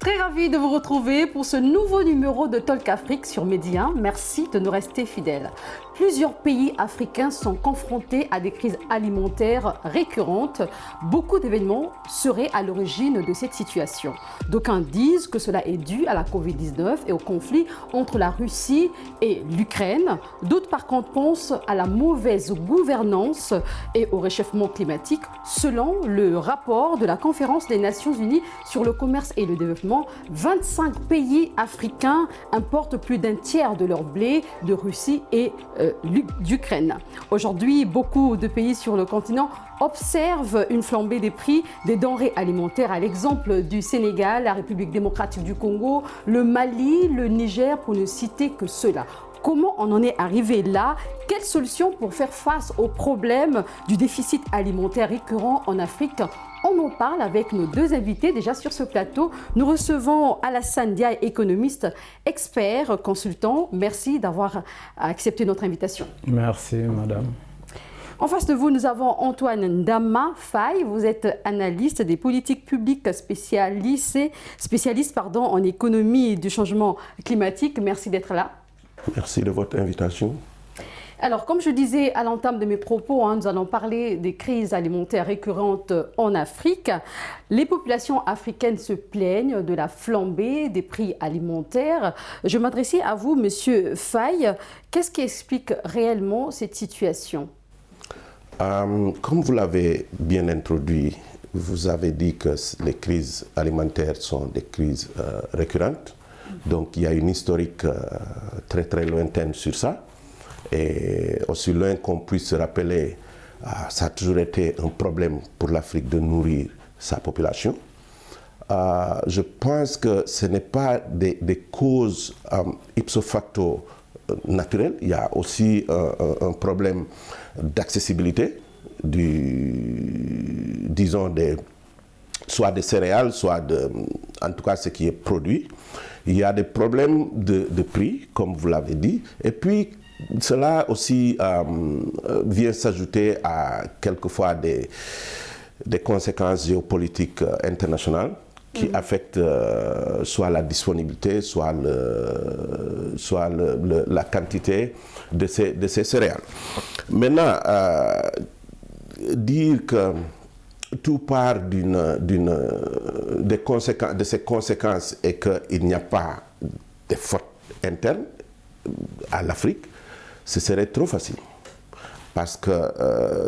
Très ravi de vous retrouver pour ce nouveau numéro de Talk Afrique sur Média. Merci de nous rester fidèles. Plusieurs pays africains sont confrontés à des crises alimentaires récurrentes. Beaucoup d'événements seraient à l'origine de cette situation. D'aucuns disent que cela est dû à la Covid-19 et au conflit entre la Russie et l'Ukraine. D'autres par contre pensent à la mauvaise gouvernance et au réchauffement climatique. Selon le rapport de la Conférence des Nations Unies sur le commerce et le développement, 25 pays africains importent plus d'un tiers de leur blé de Russie et d'Ukraine. Aujourd'hui, beaucoup de pays sur le continent observent une flambée des prix des denrées alimentaires, à l'exemple du Sénégal, la République démocratique du Congo, le Mali, le Niger, pour ne citer que ceux-là. Comment on en est arrivé là? Quelles solutions pour faire face aux problèmes du déficit alimentaire récurrent en Afrique? On en parle avec nos deux invités déjà sur ce plateau. Nous recevons Alassane Ndiaye, économiste, expert, consultant. Merci d'avoir accepté notre invitation. Merci, madame. En face de vous, nous avons Antoine Ndama Faye. Vous êtes analyste des politiques publiques spécialiste en économie et du changement climatique. Merci d'être là. Merci de votre invitation. Alors, comme je disais à l'entame de mes propos, nous allons parler des crises alimentaires récurrentes en Afrique. Les populations africaines se plaignent de la flambée des prix alimentaires. Je m'adressais à vous, Monsieur Faye. Qu'est-ce qui explique réellement cette situation? Comme vous l'avez bien introduit, vous avez dit que les crises alimentaires sont des crises récurrentes. Donc, il y a une historique très très lointaine sur ça. Et aussi loin qu'on puisse se rappeler, ça a toujours été un problème pour l'Afrique de nourrir sa population. Je pense que ce n'est pas des causes ipso facto naturelles. Il y a aussi un problème d'accessibilité, disons, soit des céréales, soit en tout cas ce qui est produit. Il y a des problèmes de prix, comme vous l'avez dit. Et puis, cela aussi vient s'ajouter à quelquefois des conséquences géopolitiques internationales qui affectent soit la disponibilité, soit la quantité de ces céréales. Maintenant, dire que tout part de ces conséquences et qu'il n'y a pas de faute interne à l'Afrique, ce serait trop facile. Parce que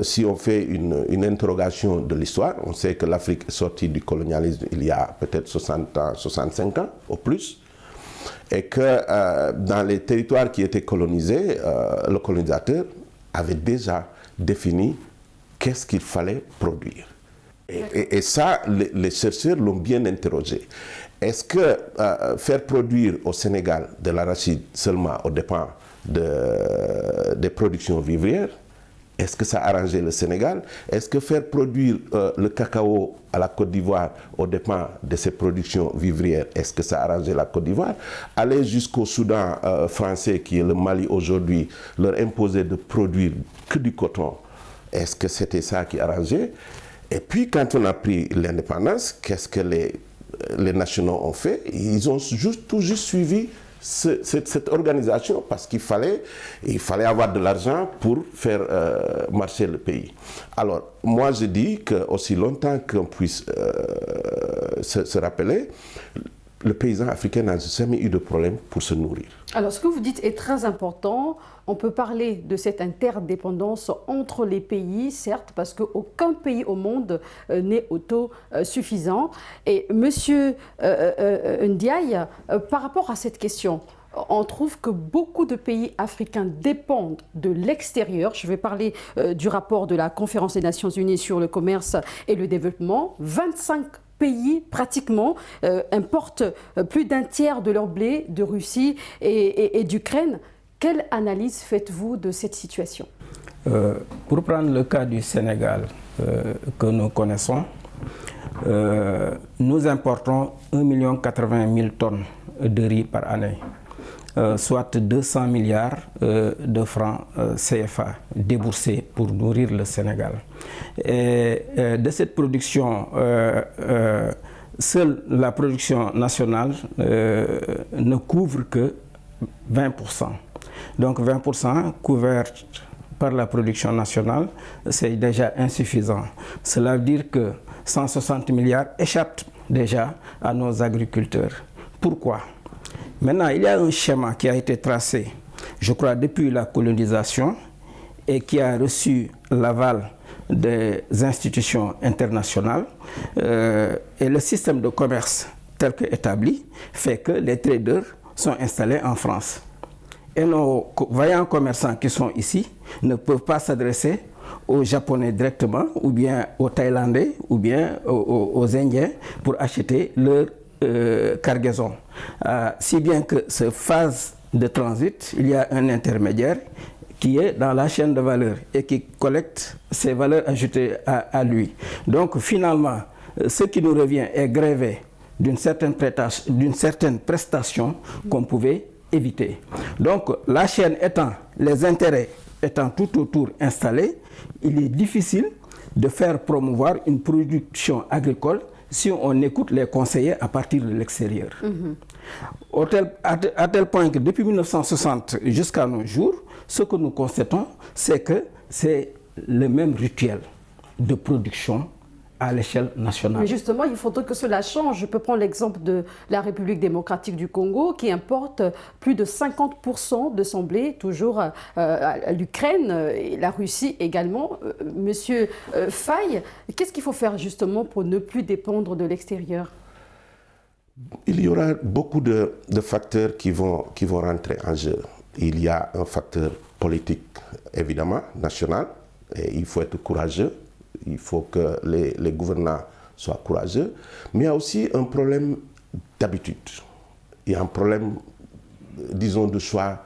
si on fait une interrogation de l'histoire, on sait que l'Afrique est sortie du colonialisme il y a peut-être 60 ans, 65 ans au plus, et que dans les territoires qui étaient colonisés, le colonisateur avait déjà défini qu'est-ce qu'il fallait produire. Et ça, les chercheurs l'ont bien interrogé. Est-ce que faire produire au Sénégal de l'arachide seulement aux dépens des productions vivrières, est-ce que ça arrangeait le Sénégal? Est-ce que faire produire le cacao à la Côte d'Ivoire aux dépens de ces productions vivrières, est-ce que ça arrangeait la Côte d'Ivoire? Aller jusqu'au Soudan français, qui est le Mali aujourd'hui, leur imposer de produire que du coton, est-ce que c'était ça qui arrangeait? Et puis, quand on a pris l'indépendance, qu'est-ce que les nationaux ont fait? Ils ont tout juste suivi cette organisation parce qu'il fallait avoir de l'argent pour faire marcher le pays. Alors, moi, je dis qu'aussi longtemps qu'on puisse se rappeler, le paysan africain n'a jamais eu de problème pour se nourrir. Alors, ce que vous dites est très important. On peut parler de cette interdépendance entre les pays, certes, parce qu'aucun pays au monde n'est autosuffisant. Et Monsieur Ndiaye, par rapport à cette question, on trouve que beaucoup de pays africains dépendent de l'extérieur. Je vais parler du rapport de la Conférence des Nations Unies sur le commerce et le développement. 25 pays pratiquement importent plus d'un tiers de leur blé de Russie et d'Ukraine. Quelle analyse faites-vous de cette situation? Pour prendre le cas du Sénégal que nous connaissons, nous importons 1,80 million de tonnes de riz par année, soit 200 milliards de francs CFA déboursés pour nourrir le Sénégal. Et de cette production, seule la production nationale ne couvre que 20%. Donc 20% couverts par la production nationale, c'est déjà insuffisant. Cela veut dire que 160 milliards échappent déjà à nos agriculteurs. Pourquoi? Maintenant, il y a un schéma qui a été tracé, je crois, depuis la colonisation et qui a reçu l'aval des institutions internationales. Et le système de commerce tel qu'établi fait que les traders sont installés en France. Et nos vaillants commerçants qui sont ici ne peuvent pas s'adresser aux Japonais directement, ou bien aux Thaïlandais, ou bien aux Indiens pour acheter leur cargaison. Si bien que cette phase de transit, il y a un intermédiaire qui est dans la chaîne de valeur et qui collecte ces valeurs ajoutées à lui. Donc finalement, ce qui nous revient est grévé d'une certaine prestation qu'on pouvait éviter. Donc la chaîne étant, les intérêts étant tout autour installés, il est difficile de faire promouvoir une production agricole si on écoute les conseillers à partir de l'extérieur. À tel point que depuis 1960 jusqu'à nos jours, ce que nous constatons, c'est que c'est le même rituel de production à l'échelle nationale. Mais justement, il faudrait que cela change. Je peux prendre l'exemple de la République démocratique du Congo qui importe plus de 50% de son blé, toujours à l'Ukraine et la Russie également. Monsieur Faye, qu'est-ce qu'il faut faire justement pour ne plus dépendre de l'extérieur? Il y aura beaucoup de facteurs qui vont rentrer en jeu. Il y a un facteur politique, évidemment, national, et il faut être courageux. Il faut que les gouvernants soient courageux. Mais il y a aussi un problème d'habitude. Il y a un problème, disons, de choix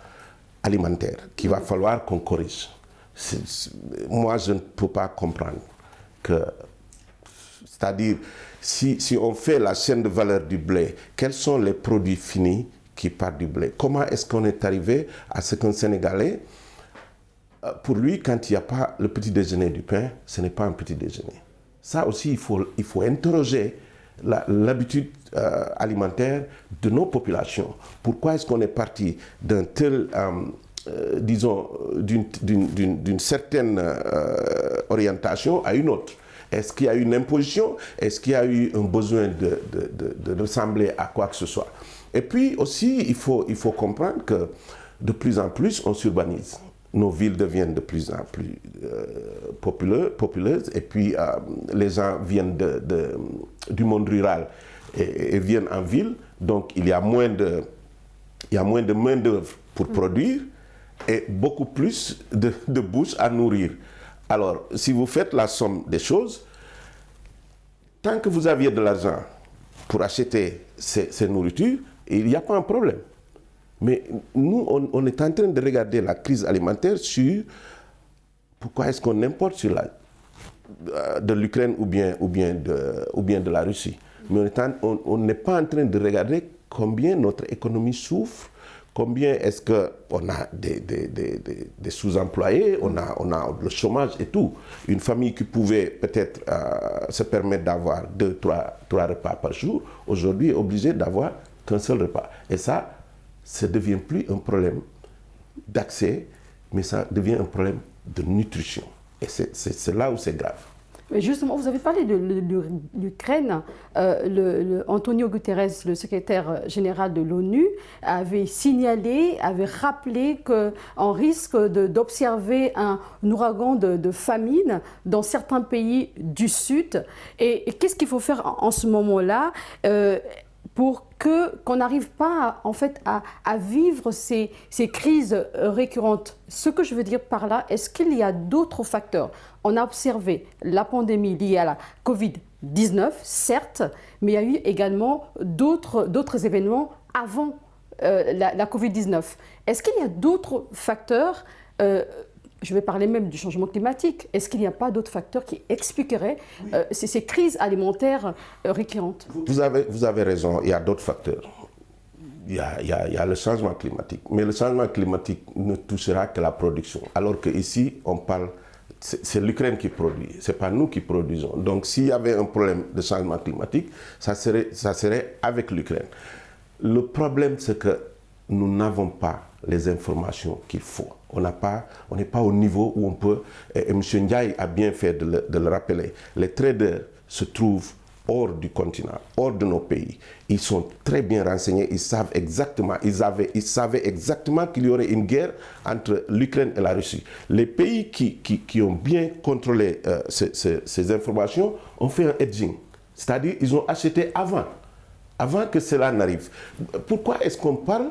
alimentaire qu'il va falloir qu'on corrige. Moi, je ne peux pas comprendre que... C'est-à-dire, si on fait la chaîne de valeur du blé, quels sont les produits finis qui partent du blé? Comment est-ce qu'on est arrivé à ce qu'un Sénégalais, pour lui, quand il n'y a pas le petit déjeuner du pain, ce n'est pas un petit déjeuner. Ça aussi, il faut interroger l'habitude alimentaire de nos populations. Pourquoi est-ce qu'on est parti d'un tel, disons, d'une certaine orientation à une autre? Est-ce qu'il y a eu une imposition? Est-ce qu'il y a eu un besoin de ressembler à quoi que ce soit? Et puis aussi, il faut comprendre que de plus en plus, on s'urbanise. Nos villes deviennent de plus en plus populeuses et puis les gens viennent du monde rural et viennent en ville. Donc il y a moins de main-d'œuvre pour produire et beaucoup plus de bouches à nourrir. Alors, si vous faites la somme des choses, tant que vous aviez de l'argent pour acheter ces nourritures, il n'y a pas un problème. Mais nous, on est en train de regarder la crise alimentaire sur pourquoi est-ce qu'on importe de l'Ukraine ou bien de la Russie. Mais on n'est pas en train de regarder combien notre économie souffre, combien est-ce qu'on a des sous-employés, on a le chômage et tout. Une famille qui pouvait peut-être se permettre d'avoir 2-3 repas par jour, aujourd'hui est obligée d'avoir qu'un seul repas. Et ça ne devient plus un problème d'accès, mais ça devient un problème de nutrition. Et c'est là où c'est grave. Mais justement, vous avez parlé de l'Ukraine. Antonio Guterres, le secrétaire général de l'ONU, avait signalé, avait rappelé qu'on risque d'observer un ouragan de famine dans certains pays du Sud. Et qu'est-ce qu'il faut faire en ce moment-là pour qu'on n'arrive pas à vivre ces crises récurrentes? Ce que je veux dire par là, est-ce qu'il y a d'autres facteurs? On a observé la pandémie liée à la Covid-19, certes, mais il y a eu également d'autres événements avant la Covid-19. Est-ce qu'il y a d'autres facteurs, je vais parler même du changement climatique, est-ce qu'il n'y a pas d'autres facteurs qui expliqueraient ces crises alimentaires récurrentes? Vous avez raison, il y a d'autres facteurs. Il y a le changement climatique. Mais le changement climatique ne touchera que la production. Alors qu'ici, on parle, c'est l'Ukraine qui produit, ce n'est pas nous qui produisons. Donc s'il y avait un problème de changement climatique, ça serait avec l'Ukraine. Le problème, c'est que nous n'avons pas les informations qu'il faut. On n'est pas au niveau où on peut, et M. Ndiaye a bien fait de le rappeler, les traders se trouvent hors du continent, hors de nos pays. Ils sont très bien renseignés, ils savent exactement, ils savaient exactement qu'il y aurait une guerre entre l'Ukraine et la Russie. Les pays qui ont bien contrôlé ces informations ont fait un hedging, c'est-à-dire ils ont acheté avant que cela n'arrive. Pourquoi est-ce qu'on parle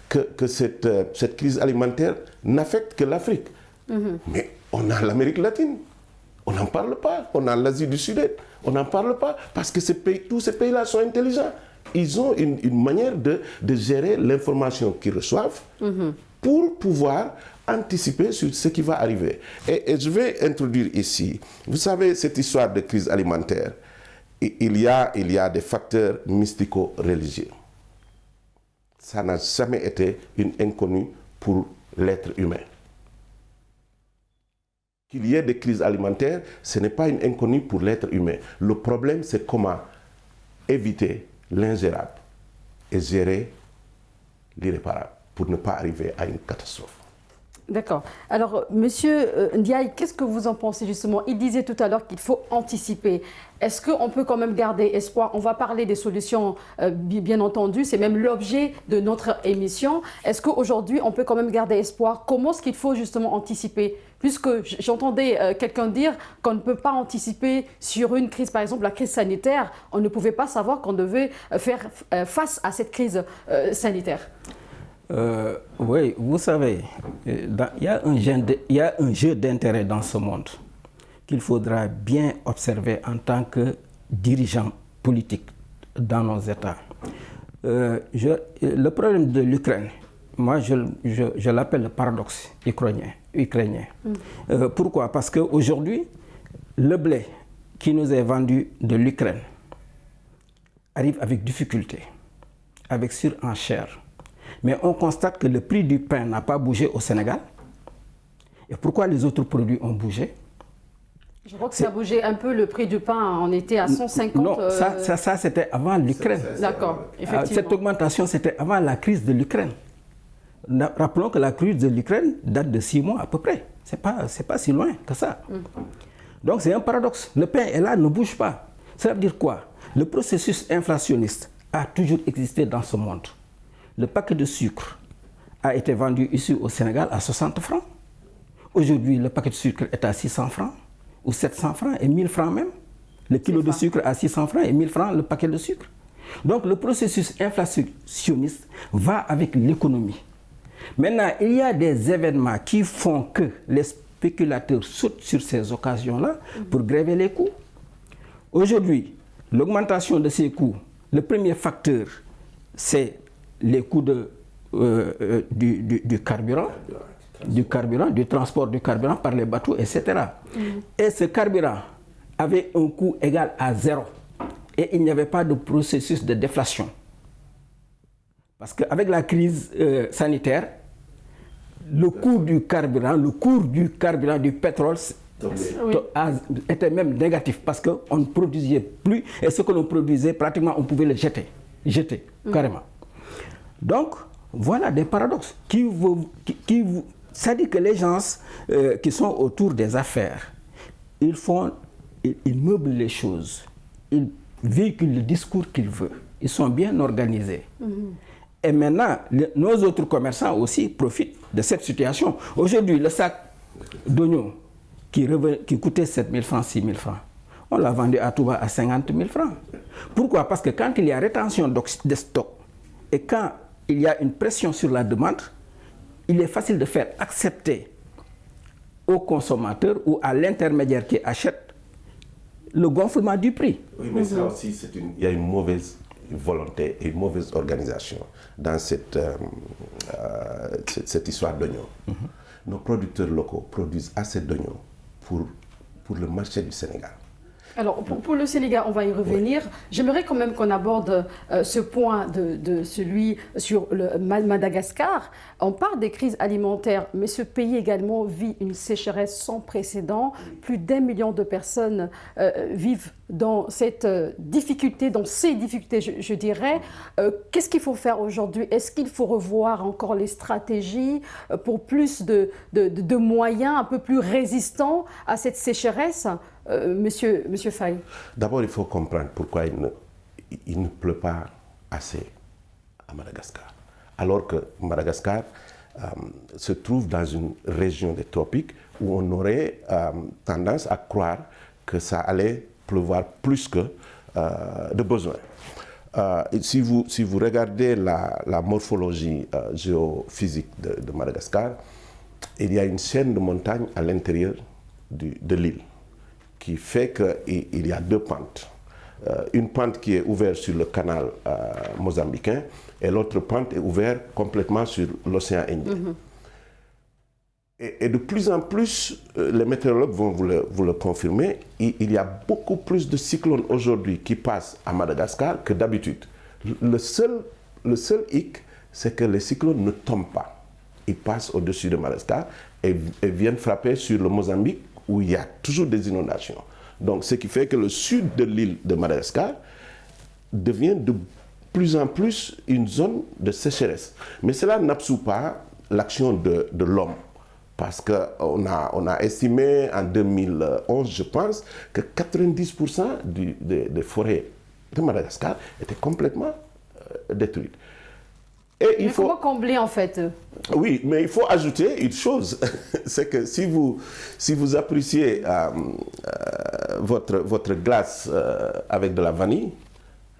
que cette crise alimentaire n'affecte que l'Afrique? Mais on a l'Amérique latine, on n'en parle pas. On a l'Asie du Sud-Est, on n'en parle pas. Parce que tous ces pays-là sont intelligents. Ils ont une manière de gérer l'information qu'ils reçoivent pour pouvoir anticiper sur ce qui va arriver. Et je vais introduire ici, vous savez, cette histoire de crise alimentaire, il y a des facteurs mystico-religieux. Ça n'a jamais été une inconnue pour l'être humain. Qu'il y ait des crises alimentaires, ce n'est pas une inconnue pour l'être humain. Le problème, c'est comment éviter l'ingérable et gérer l'irréparable pour ne pas arriver à une catastrophe. D'accord. Alors, Monsieur Ndiaye, qu'est-ce que vous en pensez justement? Il disait tout à l'heure qu'il faut anticiper. Est-ce qu'on peut quand même garder espoir? On va parler des solutions, bien entendu, c'est même l'objet de notre émission. Est-ce qu'aujourd'hui, on peut quand même garder espoir? Comment est-ce qu'il faut justement anticiper? Puisque j'entendais quelqu'un dire qu'on ne peut pas anticiper sur une crise, par exemple la crise sanitaire, on ne pouvait pas savoir qu'on devait faire face à cette crise sanitaire. Oui, vous savez, il y a un jeu d'intérêt dans ce monde qu'il faudra bien observer en tant que dirigeant politique dans nos États. Le problème de l'Ukraine, moi je l'appelle le paradoxe ukrainien. Pourquoi? Parce qu'aujourd'hui, le blé qui nous est vendu de l'Ukraine arrive avec difficulté, avec surenchère. Mais on constate que le prix du pain n'a pas bougé au Sénégal. Et pourquoi les autres produits ont bougé? Je crois que ça a bougé un peu, le prix du pain, on était à 150. Non, ça c'était avant l'Ukraine. D'accord, effectivement. Cette augmentation, c'était avant la crise de l'Ukraine. Rappelons que la crise de l'Ukraine date de 6 mois à peu près. C'est pas si loin que ça. Donc c'est un paradoxe. Le pain est là, ne bouge pas. Ça veut dire quoi? Le processus inflationniste a toujours existé dans ce monde. Le paquet de sucre a été vendu ici au Sénégal à 60 francs. Aujourd'hui, le paquet de sucre est à 600 francs, ou 700 francs, et 1000 francs même. Le kilo de sucre à 600 francs et 1000 francs le paquet de sucre. Donc le processus inflationniste va avec l'économie. Maintenant, il y a des événements qui font que les spéculateurs sautent sur ces occasions-là pour gréver les coûts. Aujourd'hui, l'augmentation de ces coûts, le premier facteur, c'est les coûts du carburant, du transport du carburant par les bateaux, etc. Et ce carburant avait un coût égal à 0. Et il n'y avait pas de processus de déflation. Parce qu'avec la crise sanitaire, le cours du carburant, du pétrole était même négatif parce qu'on ne produisait plus et ce que l'on produisait, pratiquement, on pouvait le jeter carrément. Donc, voilà des paradoxes ça dit que les gens qui sont autour des affaires, ils meublent les choses, ils véhiculent le discours qu'ils veulent, ils sont bien organisés. Et maintenant, nos autres commerçants aussi profitent de cette situation. Aujourd'hui, le sac d'oignons qui coûtait 7 000 francs, 6 000 francs, on l'a vendu à Touba à 50 000 francs. Pourquoi? Parce que quand il y a rétention de stock et quand il y a une pression sur la demande, il est facile de faire accepter au consommateur ou à l'intermédiaire qui achète le gonflement du prix. Oui, mais ça aussi, il y a une mauvaise volonté et une mauvaise organisation dans cette histoire d'oignons. Nos producteurs locaux produisent assez d'oignons pour le marché du Sénégal. Alors, pour le Sénégal, on va y revenir. Oui. J'aimerais quand même qu'on aborde ce point de celui sur le Madagascar. On parle des crises alimentaires, mais ce pays également vit une sécheresse sans précédent. Plus d'1 million de personnes vivent dans cette difficulté, dans ces difficultés, je dirais. Qu'est-ce qu'il faut faire aujourd'hui? Est-ce qu'il faut revoir encore les stratégies pour plus de moyens un peu plus résistants à cette sécheresse? Monsieur Faye. D'abord, il faut comprendre pourquoi il ne pleut pas assez à Madagascar. Alors que Madagascar se trouve dans une région des tropiques où on aurait tendance à croire que ça allait pleuvoir plus que de besoin. Si vous regardez la morphologie géophysique de Madagascar, il y a une chaîne de montagnes à l'intérieur de l'île, qui fait qu'il y a deux pentes. Une pente qui est ouverte sur le canal mozambicain et l'autre pente est ouverte complètement sur l'océan Indien. Mm-hmm. Et de plus en plus, les météorologues vont vous le confirmer, il y a beaucoup plus de cyclones aujourd'hui qui passent à Madagascar que d'habitude. Le seul hic, c'est que les cyclones ne tombent pas. Ils passent au-dessus de Madagascar et viennent frapper sur le Mozambique, où il y a toujours des inondations. Donc, ce qui fait que le sud de l'île de Madagascar devient de plus en plus une zone de sécheresse. Mais cela n'absout pas l'action de l'homme. Parce qu'on a estimé en 2011, je pense, que 90% des forêts de Madagascar étaient complètement détruites. Mais comment combler en fait? Oui, mais il faut ajouter une chose, c'est que si vous appréciez votre glace avec de la vanille,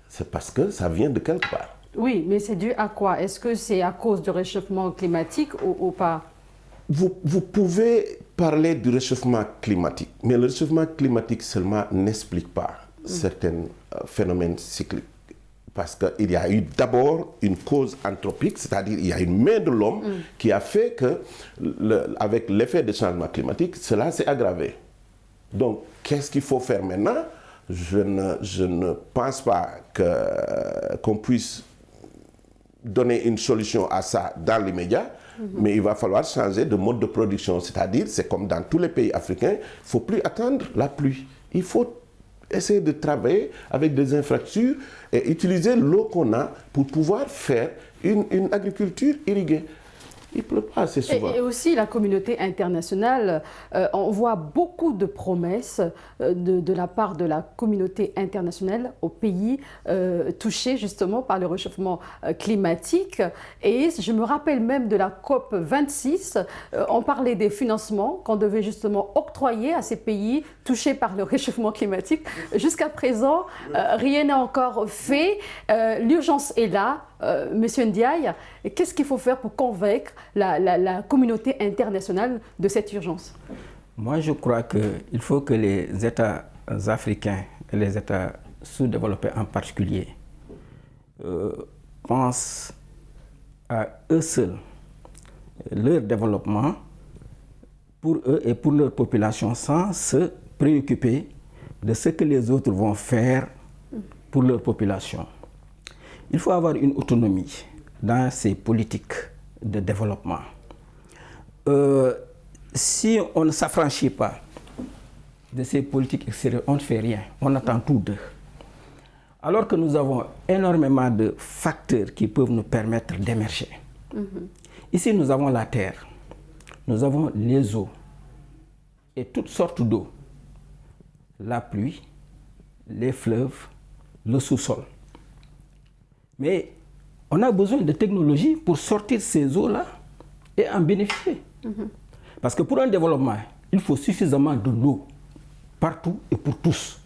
c'est parce que ça vient de quelque part. Oui, mais c'est dû à quoi? Est-ce que c'est à cause du réchauffement climatique ou pas? Vous pouvez parler du réchauffement climatique, mais le réchauffement climatique seulement n'explique pas certains phénomènes cycliques. Parce qu'il y a eu d'abord une cause anthropique, c'est-à-dire il y a une main de l'homme qui a fait que, avec l'effet des changements climatiques, cela s'est aggravé. Donc, qu'est-ce qu'il faut faire maintenant? Je ne pense pas qu'on puisse donner une solution à ça dans l'immédiat, mais il va falloir changer de mode de production. C'est-à-dire, c'est comme dans tous les pays africains, il ne faut plus attendre la pluie. Il faut essayer de travailler avec des infrastructures et utiliser l'eau qu'on a pour pouvoir faire une agriculture irriguée. Il ne pleut pas assez souvent. Et aussi la communauté internationale, on voit beaucoup de promesses de la part de la communauté internationale aux pays touchés justement par le réchauffement climatique. Et je me rappelle même de la COP 26, on parlait des financements qu'on devait justement octroyer à ces pays touchés par le réchauffement climatique. Jusqu'à présent, rien n'a encore fait. L'urgence est là. Monsieur Ndiaye, qu'est-ce qu'il faut faire pour convaincre la communauté internationale de cette urgence? Moi, je crois qu'il faut que les États africains et les États sous-développés en particulier pensent à eux seuls, leur développement pour eux et pour leur population sans se préoccuper de ce que les autres vont faire pour leur population. Il faut avoir une autonomie dans ces politiques de développement. Si on ne s'affranchit pas de ces politiques extérieures, on ne fait rien, on attend tout d'eux. Alors que nous avons énormément de facteurs qui peuvent nous permettre d'émerger. Ici, nous avons la terre, nous avons les eaux et toutes sortes d'eau. La pluie, les fleuves, le sous-sol. Mais on a besoin de technologies pour sortir ces eaux-là et en bénéficier. Parce que pour un développement, il faut suffisamment de l'eau partout et pour tous.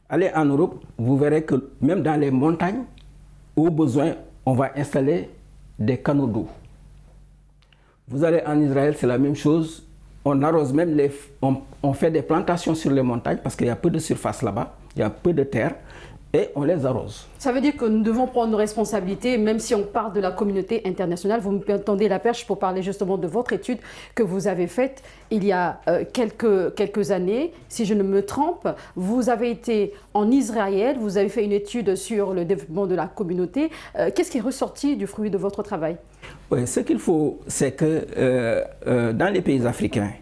Allez en Europe, vous verrez que même dans les montagnes, au besoin, on va installer des canaux d'eau. Vous allez en Israël, c'est la même chose. On arrose même on fait des plantations sur les montagnes parce qu'il y a peu de surface là-bas, il y a peu de terre. et on les arrose. Ça veut dire que nous devons prendre nos responsabilités, même si on parle de la communauté internationale. Vous me tendez la perche pour parler justement de votre étude que vous avez faite il y a quelques années. Si je ne me trompe, vous avez été en Israël, vous avez fait une étude sur le développement de la communauté. Qu'est-ce qui est ressorti du fruit de votre travail? Oui, ce qu'il faut, c'est que dans les pays africains,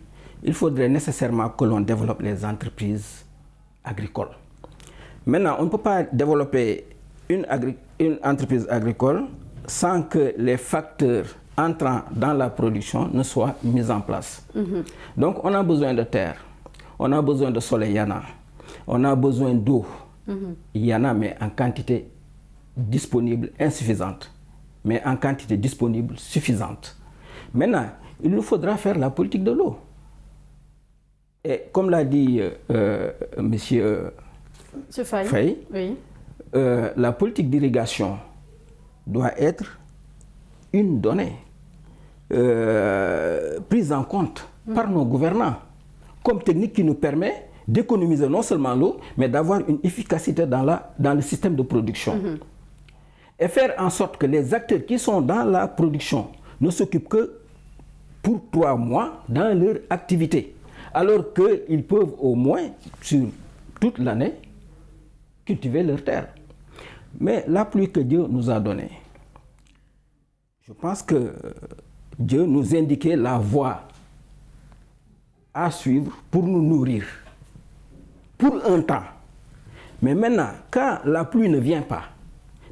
il faudrait nécessairement que l'on développe les entreprises agricoles. Maintenant, on ne peut pas développer une entreprise agricole sans que les facteurs entrant dans la production ne soient mis en place. Donc, on a besoin de terre, on a besoin de soleil, il y en a. On a besoin d'eau, il y en a, mais en quantité disponible insuffisante, mais en quantité disponible suffisante. Maintenant, il nous faudra faire la politique de l'eau. Et comme l'a dit monsieur Faye, oui. La politique d'irrigation doit être une donnée prise en compte par nos gouvernants comme technique qui nous permet d'économiser non seulement l'eau, mais d'avoir une efficacité dans le système de production. Et faire en sorte que les acteurs qui sont dans la production ne s'occupent que pour 3 mois dans leur activité, alors qu'ils peuvent au moins, sur toute l'année, cultiver leur terre. Mais la pluie que Dieu nous a donnée, je pense que Dieu nous indiquait la voie à suivre pour nous nourrir, pour un temps. Mais maintenant, quand la pluie ne vient pas,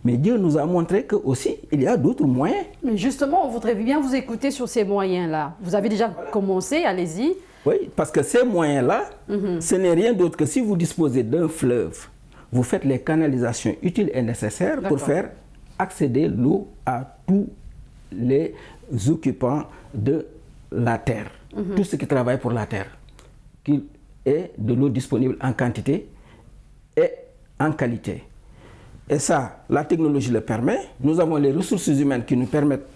mais Dieu nous a montré que aussi il y a d'autres moyens. Mais justement, on voudrait bien vous écouter sur ces moyens-là. Vous avez déjà commencé, allez-y. Oui, parce que ces moyens-là, ce n'est rien d'autre que si vous disposez d'un fleuve, vous faites les canalisations utiles et nécessaires pour faire accéder l'eau à tous les occupants de la terre, tous ceux qui travaillent pour la terre, qu'il ait de l'eau disponible en quantité et en qualité. Et ça, la technologie le permet. Nous avons les ressources humaines qui nous permettent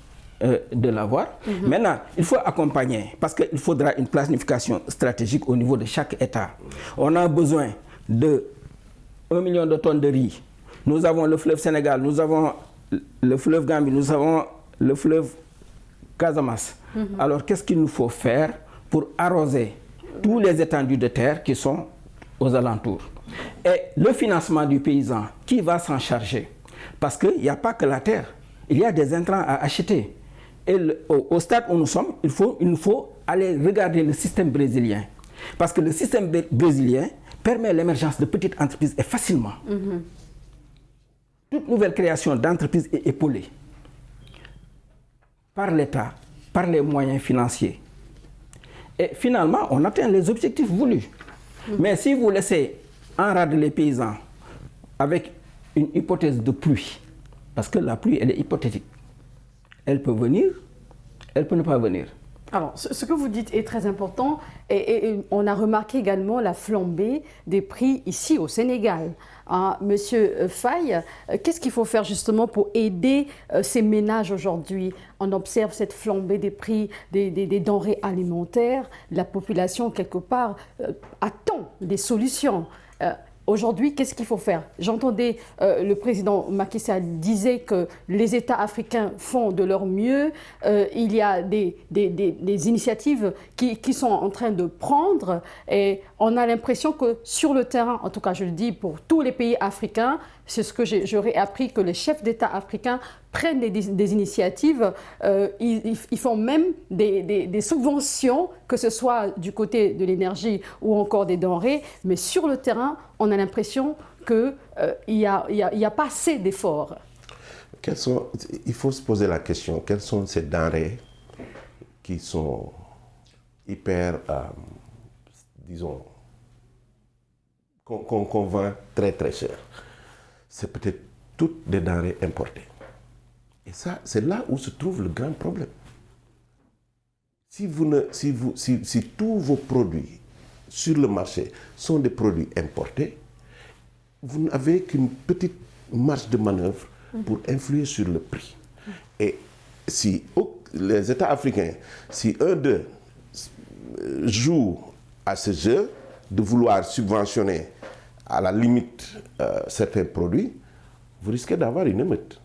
de l'avoir. Maintenant, il faut accompagner, parce qu'il faudra une planification stratégique au niveau de chaque État. On a besoin de 1 million de tonnes de riz. Nous avons le fleuve Sénégal, nous avons le fleuve Gambie, nous avons le fleuve Casamance. Alors, qu'est-ce qu'il nous faut faire pour arroser tous les étendues de terre qui sont aux alentours? Et le financement du paysan, qui va s'en charger? Parce qu'il n'y a pas que la terre, il y a des intrants à acheter. Et au stade où nous sommes, il nous faut aller regarder le système brésilien. Parce que le système brésilien permet l'émergence de petites entreprises et facilement. Toute nouvelle création d'entreprise est épaulée par l'État, par les moyens financiers. Et finalement, on atteint les objectifs voulus. Mais si vous laissez enrader les paysans avec une hypothèse de pluie, parce que la pluie, elle est hypothétique, elle peut venir, elle peut ne pas venir. Alors, ce que vous dites est très important et on a remarqué également la flambée des prix ici au Sénégal. Monsieur Faye, qu'est-ce qu'il faut faire justement pour aider ces ménages aujourd'hui? On observe cette flambée des prix des denrées alimentaires. La population, quelque part, attend des solutions. Aujourd'hui, qu'est-ce qu'il faut faire? J'entendais le président Macky Sall disait que les États africains font de leur mieux. Il y a des initiatives qui sont en train de prendre et on a l'impression que sur le terrain, en tout cas je le dis pour tous les pays africains, c'est ce que j'aurais appris, que les chefs d'État africains prennent des initiatives. Ils font même des subventions, que ce soit du côté de l'énergie ou encore des denrées. Mais sur le terrain, on a l'impression qu'il n'y a pas assez d'efforts. Il faut se poser la question, quelles sont ces denrées qui sont hyper, disons, qu'on vend très très cher? C'est peut-être toutes des denrées importées. Et ça, c'est là où se trouve le grand problème. Si tous vos produits sur le marché sont des produits importés, vous n'avez qu'une petite marge de manœuvre pour influer sur le prix. Et si les États africains, si un d'eux joue à ce jeu de vouloir subventionner à la limite certains produits, vous risquez d'avoir une émeute.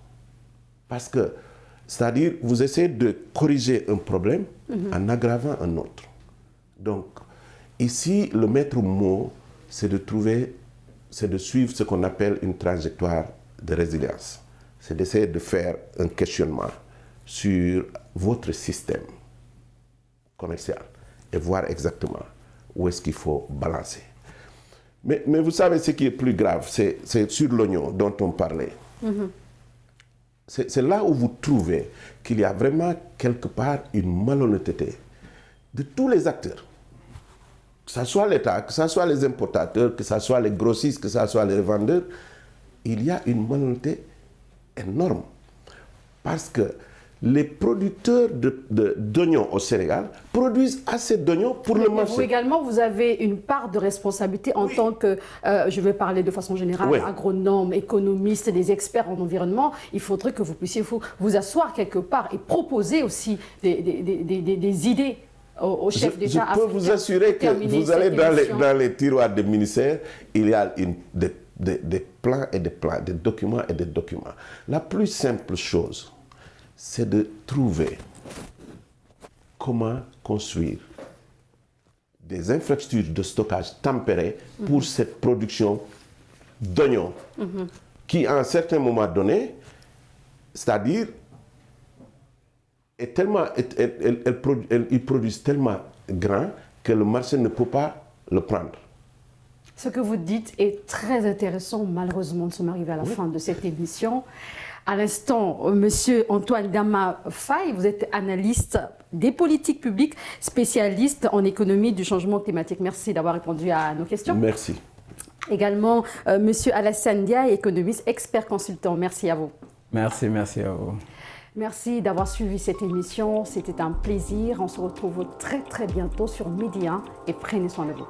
Parce que, c'est-à-dire, vous essayez de corriger un problème en aggravant un autre. Donc, ici, le maître mot, c'est de suivre ce qu'on appelle une trajectoire de résilience. C'est d'essayer de faire un questionnement sur votre système commercial et voir exactement où est-ce qu'il faut balancer. Mais vous savez, ce qui est plus grave, c'est sur l'oignon dont on parlait. C'est là où vous trouvez qu'il y a vraiment quelque part une malhonnêteté de tous les acteurs. Que ce soit l'État, que ce soit les importateurs, que ce soit les grossistes, que ce soit les revendeurs, il y a une malhonnêteté énorme. Parce que les producteurs d'oignons au Sénégal produisent assez d'oignons pour le marché. Vous également, vous avez une part de responsabilité en tant que, je vais parler de façon générale, agronome, économiste, des experts en environnement. Il faudrait que vous puissiez vous asseoir quelque part et proposer aussi des idées au chef d'État africain. Je peux vous assurer que vous allez dans les tiroirs des ministères, il y a des plans et des plans, des documents et des documents. La plus simple chose, c'est de trouver comment construire des infrastructures de stockage tempérées pour cette production d'oignons qui, à un certain moment donné, c'est-à-dire, ils produisent tellement grand que le marché ne peut pas le prendre. Ce que vous dites est très intéressant. Malheureusement, nous sommes arrivés à la fin de cette émission. À l'instant, Monsieur Antoine Gama Faye, vous êtes analyste des politiques publiques, spécialiste en économie du changement climatique. Merci d'avoir répondu à nos questions. Merci. Également, Monsieur Alassane Diaye, économiste, expert consultant. Merci à vous. Merci à vous. Merci d'avoir suivi cette émission. C'était un plaisir. On se retrouve très très bientôt sur Midi 1 et prenez soin de vous.